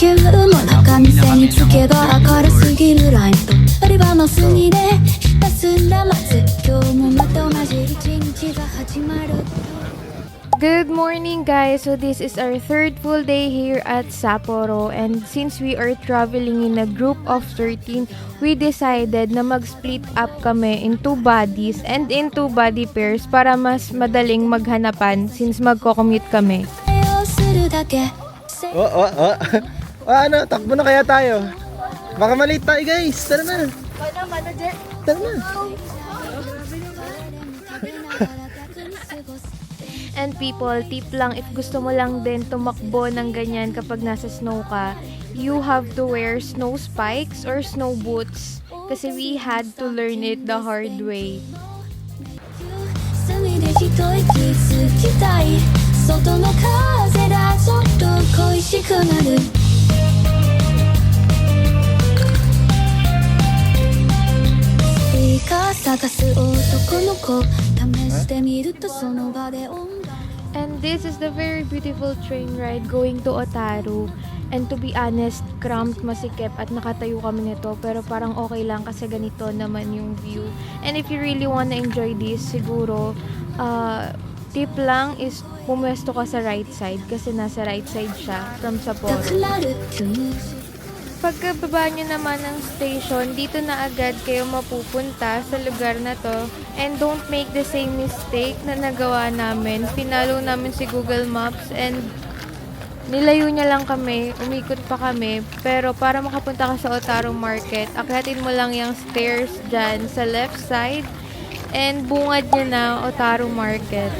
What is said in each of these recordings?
急も中店に着けば明るすぎるラインと売り場の隅でひたすら待つ今日もまた同じ一日が始まる Good morning guys! So this is our third full day here at Sapporo, and since we are traveling in a group of 13, we decided na mag-split up kami in 2 bodies and in 2 body pairs para mas madaling maghanapan since magko-commute kami. Ano, takbo na kaya tayo? Baka malate tayo guys, tara na. Tara na. And people, tip lang, if gusto mo lang din tumakbo ng ganyan kapag nasa snow ka, you have to wear snow spikes or snow boots kasi we had to learn it the hard way. 隅で一息つきたい外の風がちょっと恋しくなるスピーカー探す男の子試してみるとその場で音楽 And this is the very beautiful train ride going to Otaru. And to be honest, cramped, masikip at nakatayo kami nito, pero parang okay lang kasi ganito naman yung view. And if you really wanna enjoy this, siguro tip lang is pumwesto ka sa right side kasi nasa right side siya from Sapporo. Pagkababa nyo naman ng station, dito na agad kayo mapupunta sa lugar na to. And don't make the same mistake na nagawa namin. Pinalo namin si Google Maps and nilayo niya lang kami, umikot pa kami. Pero para makapunta ka sa Otaru Market, akyatin mo lang yung stairs dyan sa left side. And bungad niya na Otaru Market.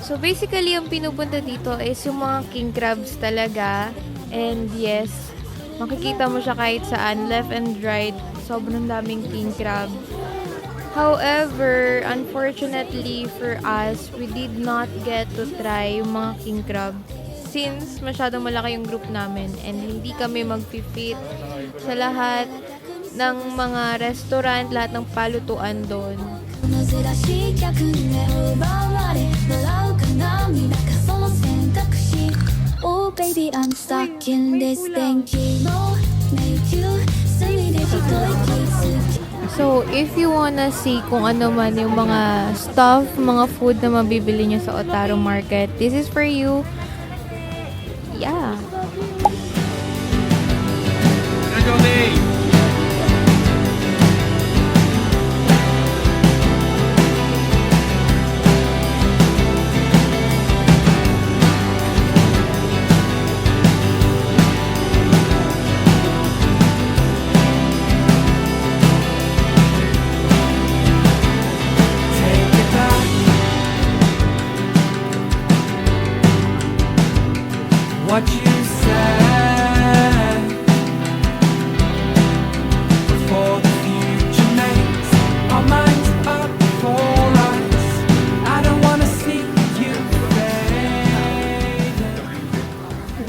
So basically, yung pinupunta dito is yung mga king crabs talaga. And yes, makikita mo siya kahit saan, left and right. Sobrang daming king crab. However, unfortunately for us, we did not get to try yung mga king crab since masyadong malaki yung group namin and hindi kami mag-fit sa lahat ng mga restaurant, lahat ng palutuan doon. Oh baby, I'm stuck in this thing. So, if you wanna see kung ano man yung mga stuff, mga food na mabibili nyo sa Otaru Market, this is for you. Yeah. What you said before the future makes our minds up for us. I don't wanna see you fade.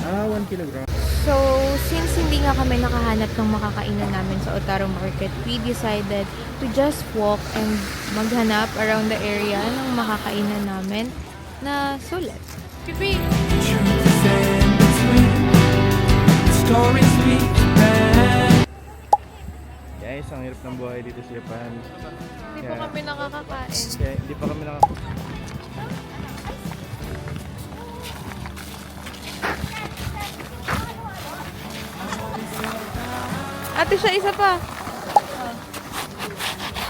1 kilogram. So, since hindi nga kami nakahanap ng makakainan namin sa Otaru Market, we decided to just walk and maghanap around the area ng makakainan namin na sulit. Pipi! Truth is in between. Stories we read. Guys, ang hirap ng buhay dito sa Japan. Hindi pa kami nakakakain. Kaya hindi pa kami nakakakain. Ate siya, isa pa.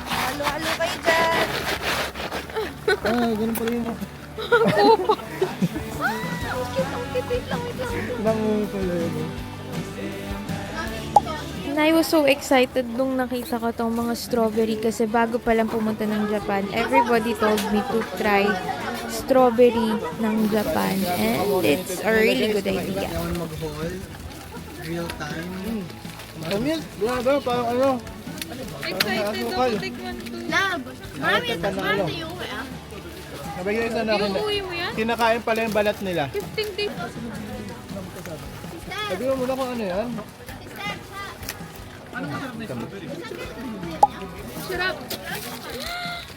Halo-halo kayo dyan. Ganun pala yun. Wait lang. Bango pala yun. And I was so excited nung nakita ko tong mga strawberry kasi bago pa lang pumunta ng Japan, everybody told me to try strawberry ng Japan. And it's a really good idea. Mag-haul. Real time. Kamil, ba? Parang ano? Excited ako tikman to. Lab, marami yung uwi ah. Nabigyan isa na Yung uwi mo yan? kinakain pala yung balat nila. 15 days. Sabi mo muna kung ano yan. Sarap.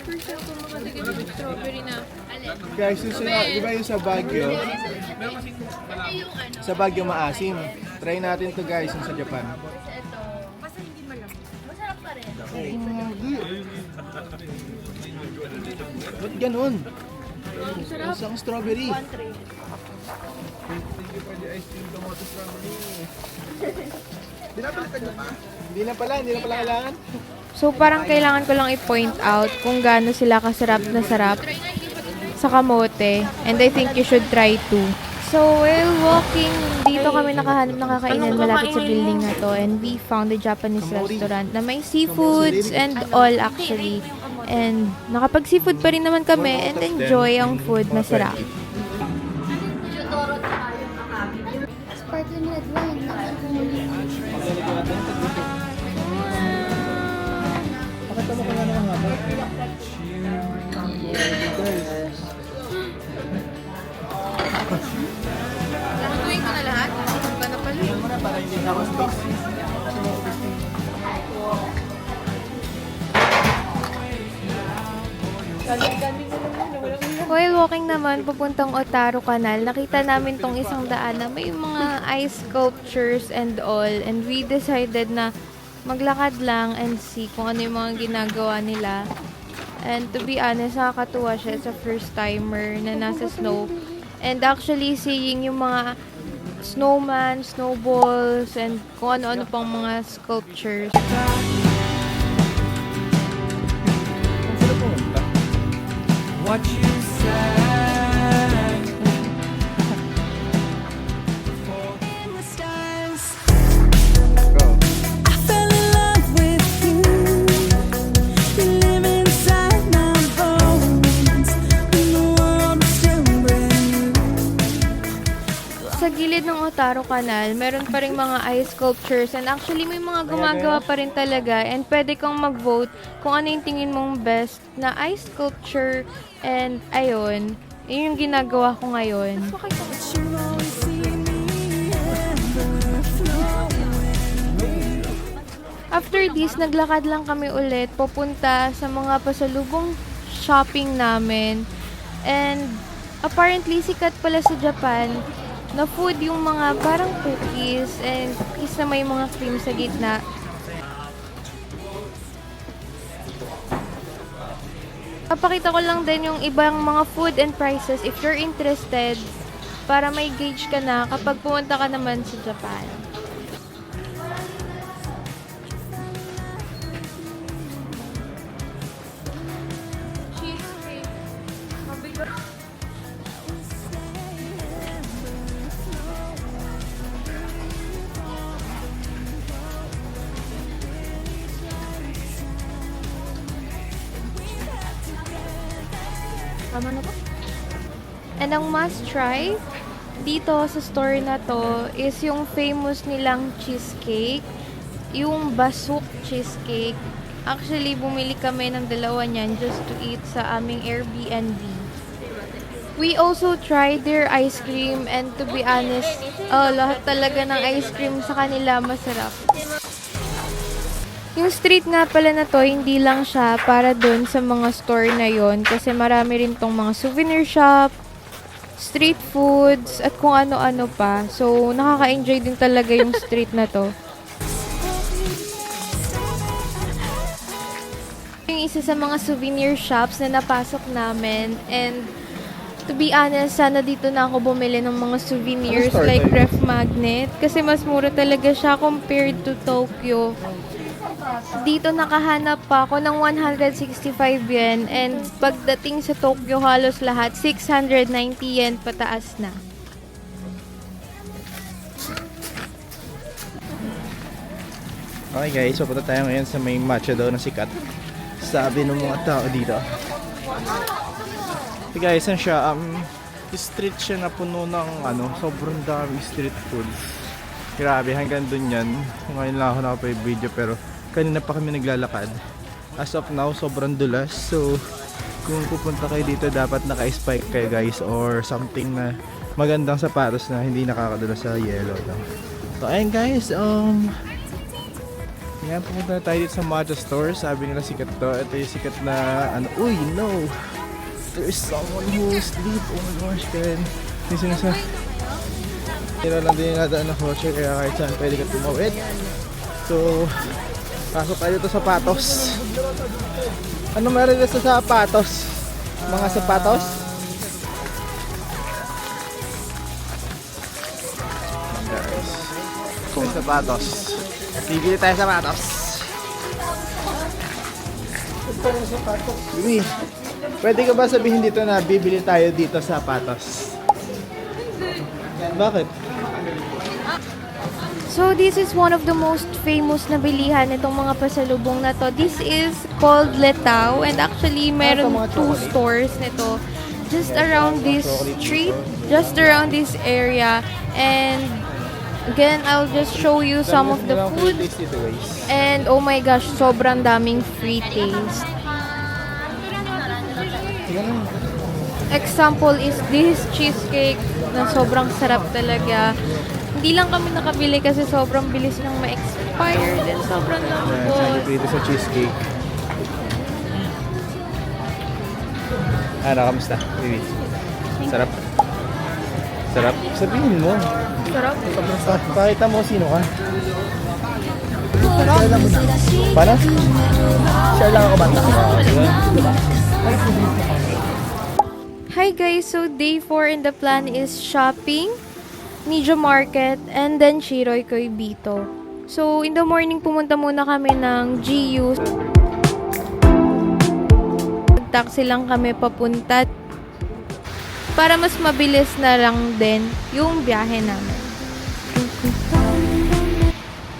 100% kung makatikim ng strawberry na. Guys, di ba yung sa Baguio? Sa Baguio maasim. Try natin to guys, yung sa Japan. Ba't ganun? Isang strawberry. Hindi na pala kailangan. So parang kailangan ko lang i-point out kung gaano sila kasarap na sarap sa kamote. And I think you should try too. So while walking, dito kami nakahanap ng kakainan malapit sa building na to. And we found a Japanese restaurant na may seafoods and all actually. And nakapag-seafood pa rin naman kami and enjoy ang food. Masarap. Sparkling red wine na alcoholic. Pakita mo kaya naman nga ba? Tuwing ko na lahat? Ba na pala? Para hindi na ako space. While walking naman, papuntang Otaru Canal, nakita namin tong isang daan na may mga ice sculptures and all. And we decided na maglakad lang and see kung ano yung mga ginagawa nila. And to be honest, nakakatuwa siya sa first timer na nasa snow. And actually seeing yung mga snowman, snowballs, and kung ano-ano pang mga sculptures. What you said. Go. I fell in love with you. You live inside my bones. And the world is still brand new. Sa gilid ng Otaru Canal, meron pa rin mga ice sculptures and actually may mga gumagawa pa rin talaga and pwede kang mag-vote kung ano yung tingin mong best na ice sculpture and ayun, yun yung ginagawa ko ngayon. But you always see me ever flowing. After this, naglakad lang kami ulit papunta sa mga pasalubong shopping namin and apparently sikat pala sa Japan na food yung mga parang cookies and cookies na may mga cream sa gitna. Papakita ko lang din yung ibang mga food and prices if you're interested para may gauge ka na kapag pumunta ka naman sa Japan. Tama na ba? And ang must try dito sa store na to is yung famous nilang cheesecake. Yung basuk cheesecake. Actually, bumili kami ng dalawa niyan just to eat sa aming Airbnb. We also tried their ice cream and to be honest, lahat talaga ng ice cream sa kanila masarap. Yung street nga pala na to, hindi lang siya para dun sa mga store na yon kasi marami rin tong mga souvenir shop, street foods, at kung ano-ano pa. So, nakaka-enjoy din talaga yung street na to. Yung isa sa mga souvenir shops na napasok namin and to be honest, sana dito na ako bumili ng mga souvenirs like ref magnet kasi mas mura talaga siya compared to Tokyo. Dito nakahanap pa ako ng 165 yen and pagdating sa Tokyo halos lahat 690 yen pataas na. Okay guys, so punta tayo ngayon sa may matcha daw na sikat. Sabi ng mga tao dito. Okay guys, yan siya. Street siya na puno ng sobrang dami street food. Grabe, hanggang dun yan. Ngayon lang ako nakapag-video pero kanina pa kami naglalakad. As of now, sobrang dulas. So, kung pupunta kayo dito, dapat naka-spike kayo guys or something na magandang sapatos na hindi nakakadulas sa yellow. No? So, ayun guys, Yan, pumunta na tayo dito sa Matcha Store. Sabi nila sikat to. Ito yung sikat na ano. Uy, no! There's someone who sleep. Oh my gosh, Ken. Yung sinasa. Tira lang din yung nadaan na kotse. Kaya kahit saan pwede ka tumawid. So, pasok tayo dito sa sapatos. Ano meron dito sa sapatos? Mga sapatos? Guys, kung sapatos. Bibili tayo sapatos. Bibi, pwede ka ba sabihin dito na bibili tayo dito sa sapatos? Bakit? So this is one of the most famous na bilihan itong mga pasalubong na to. This is called Letao and actually meron mga 2 chocolate. stores nito just around this street, just around this area. And again, I'll just show you some of the food. And oh my gosh, sobrang daming free taste. Example is this cheesecake na sobrang sarap talaga. Hindi lang kami nakabili kasi sobrang bilis nang ma-expire din. Sobrang lambot. Dito sa cheesecake. Ano, kamusta? Baby? Sarap? Sarap? Sabihin mo. Sarap. Pakita mo sino ka. Paano? Share lang ako ba? Hi guys! So day 4 in the plan is shopping, Media Market, and then Shiroy Koibito. So in the morning pumunta muna kami ng GU. Taxi lang kami papunta para mas mabilis na lang din yung biyahe namin.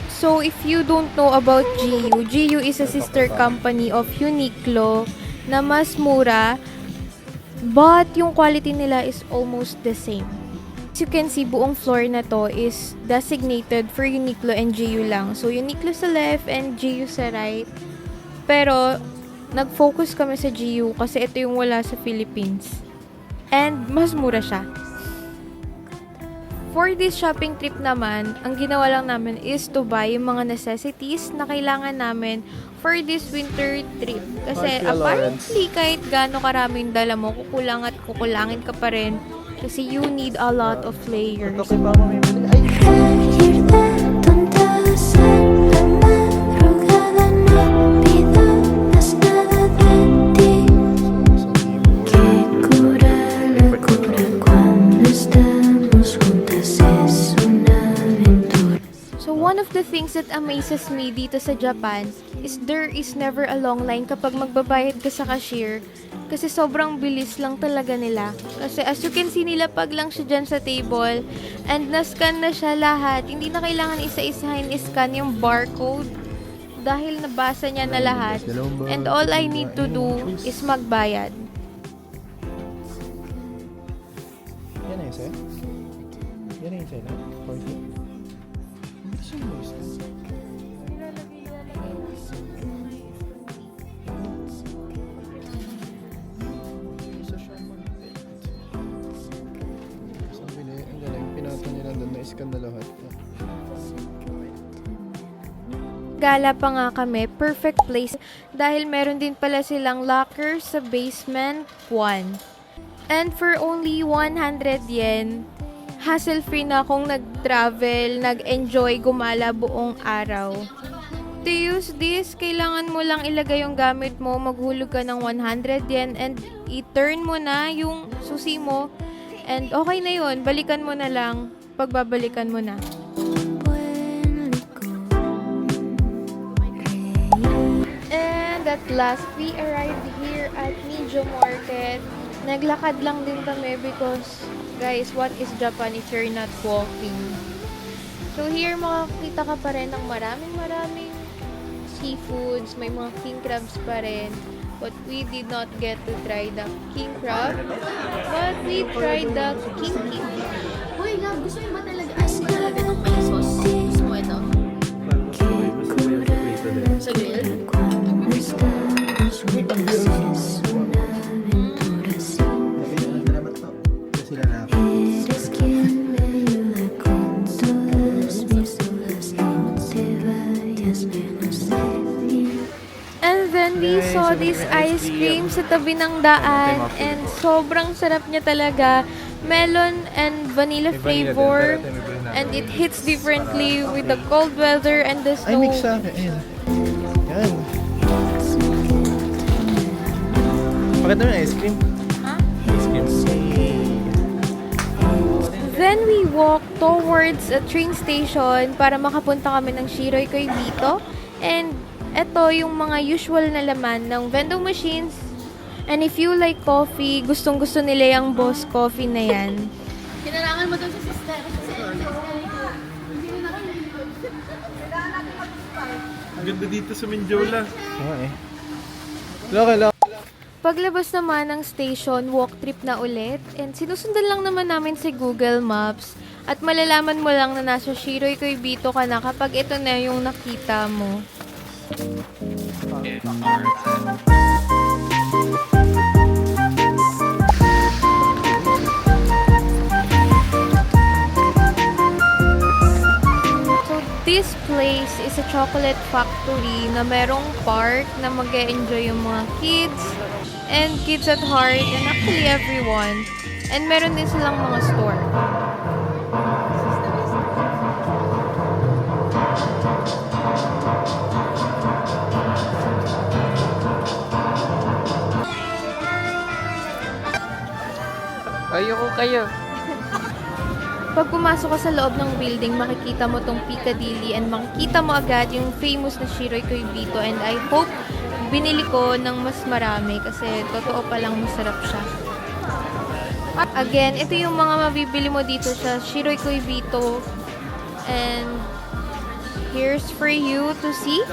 So if you don't know about GU is a sister company of Uniqlo na mas mura, but yung quality nila is almost the same. As you can see, buong floor na to is designated for Uniqlo and GU lang. So Uniqlo sa left and GU sa right. Pero nag-focus kami sa GU kasi ito yung wala sa Philippines. And mas mura siya. For this shopping trip naman, ang ginawa lang namin is to buy yung mga necessities na kailangan namin for this winter trip. Kasi Kuya apparently kahit gaano karaming dala mo, kukulang at kukulangin ka pa rin. Kasi you need a lot of layers. Okay pa mo bibili? Ay! So one of the things that amazes me dito sa Japan is there is never a long line kapag magbabayad ka sa cashier. Kasi sobrang bilis lang talaga nila. Kasi as you can see, nilapag lang siya dyan sa table and na-scan na siya lahat. Hindi na kailangan isa-isahin i-scan yung barcode dahil nabasa niya na lahat. And all I need to do is magbayad. Yan na yung sa'yo? Yan na yung sa'yo? 40? Hindi siya mo isa. Ang galing, pinata nila doon, na-scan na lahat. Gala pa nga kami, perfect place dahil meron din pala silang locker sa basement 1. And for only 100 yen, hassle-free na akong nag-travel, nag-enjoy, gumala buong araw. To use this, kailangan mo lang ilagay yung gamit mo, maghulog ka ng 100 yen and i-turn mo na yung susi mo. And okay na yun, balikan mo na lang, pagbabalikan mo na. And at last, we arrived here at Media Market. Naglakad lang din kami because, guys, what is Japan if you're not walking? So here, makakita ka pa rin ng maraming seafoods. May mga king crabs pa rin. But we did not get to try the king crab. But we tried the king. Uy, love, gusto mo ba talaga? Ay, mo talaga ng may sauce. Gusto mo ito? Sa grill? Eres quien me ayuda con todas mis dudas. No te vayas, menos saw this ice cream sa tabi ng daan and sobrang sarap niya talaga. Melon and vanilla flavor and it hits differently with the cold weather and the Ay, snow. mix sa akin. Ayan. Yan. Pakita mo yung ice cream. Ice cream. Then we walk towards a train station para makapunta kami ng Shiroy Koibito. And eto yung mga usual na laman ng vending machines. And if you like coffee, gustong-gusto nila yung Boss Coffee na yan. Kinalangan mo doon sa sister. Ang ganda dito sa Mindiola. Oo eh. Loka. Paglabas naman ng station, walk trip na ulit. And sinusundan lang naman namin si Google Maps. At malalaman mo lang na nasa Shiroy Koibito ka na kapag ito na yung nakita mo. So this place is a chocolate factory na merong park na mag-e-enjoy yung mga kids and kids at heart and actually everyone. And meron din silang mga store. Ayoko kayo. Pag pumasok ka sa loob ng building, makikita mo tong Piccadilly and makikita mo agad yung famous na Shiroy Koibito and I hope binili ko ng mas marami kasi totoo palang masarap siya. Again, ito yung mga mabibili mo dito sa Shiroy Koibito and here's for you to see.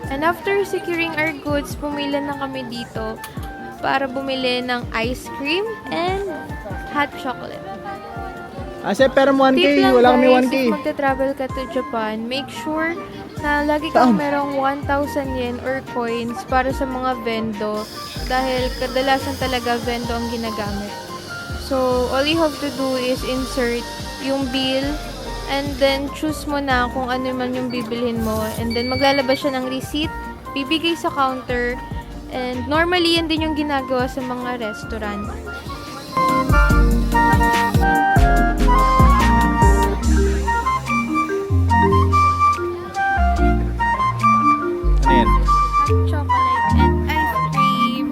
And after securing our goods, pumila na kami dito para bumili ng ice cream and hot chocolate. Ase, pero mo 1K. Tip lang Wala kami guys, 1K. if magta-travel ka to Japan, make sure na lagi kang merong 1,000 yen or coins para sa mga vendo dahil kadalasan talaga vendo ang ginagamit. So, all you have to do is insert yung bill and then choose mo na kung ano man yung bibilhin mo and then maglalabas siya ng receipt, bibigay sa counter and normally yan din yung ginagawa sa mga restaurant. Ano yan? Hot chocolate and ice cream.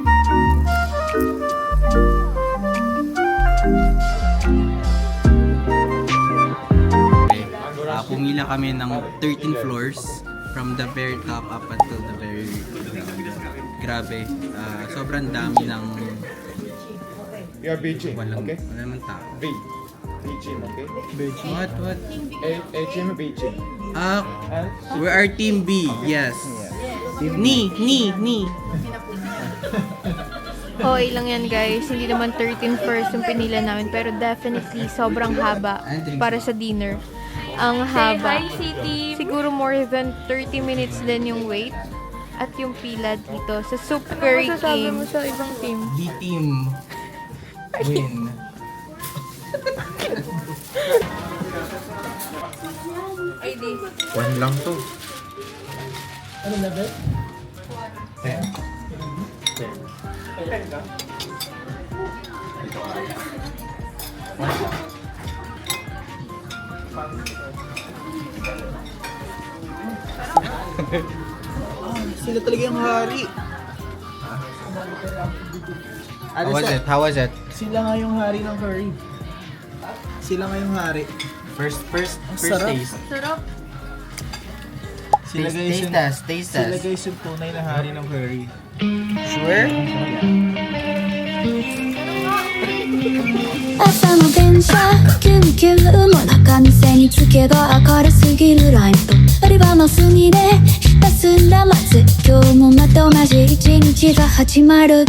Pumila kami ng 13 floors from the very top up until the very ground. Grabe. Sobrang dami ng We are Beijing, walang, okay? wala naman tao. Beijing, okay? What? HM Beijing. We are Team B, yes. Ni. Okay lang yan guys, hindi naman 13 first yung pinila namin pero definitely sobrang haba para sa dinner. Ang haba. Siguro more than 30 minutes din yung wait at yung pila dito sa Soup Curry King. Ano mo sa ibang team? D-Team. Win. One lang to. Sila talaga yung hari. How was it? Sila nga yung hari ng curry. Sila nga yung hari. First sarap. taste. Sarap. Sila guys yung, Taste sila test. guys yung tunay na hari ng curry. Sure? 朝の電車キュンキュンも中店につけが明るすぎるライト売り場の隅でひたすら待つ今日もまた同じ一日が始まる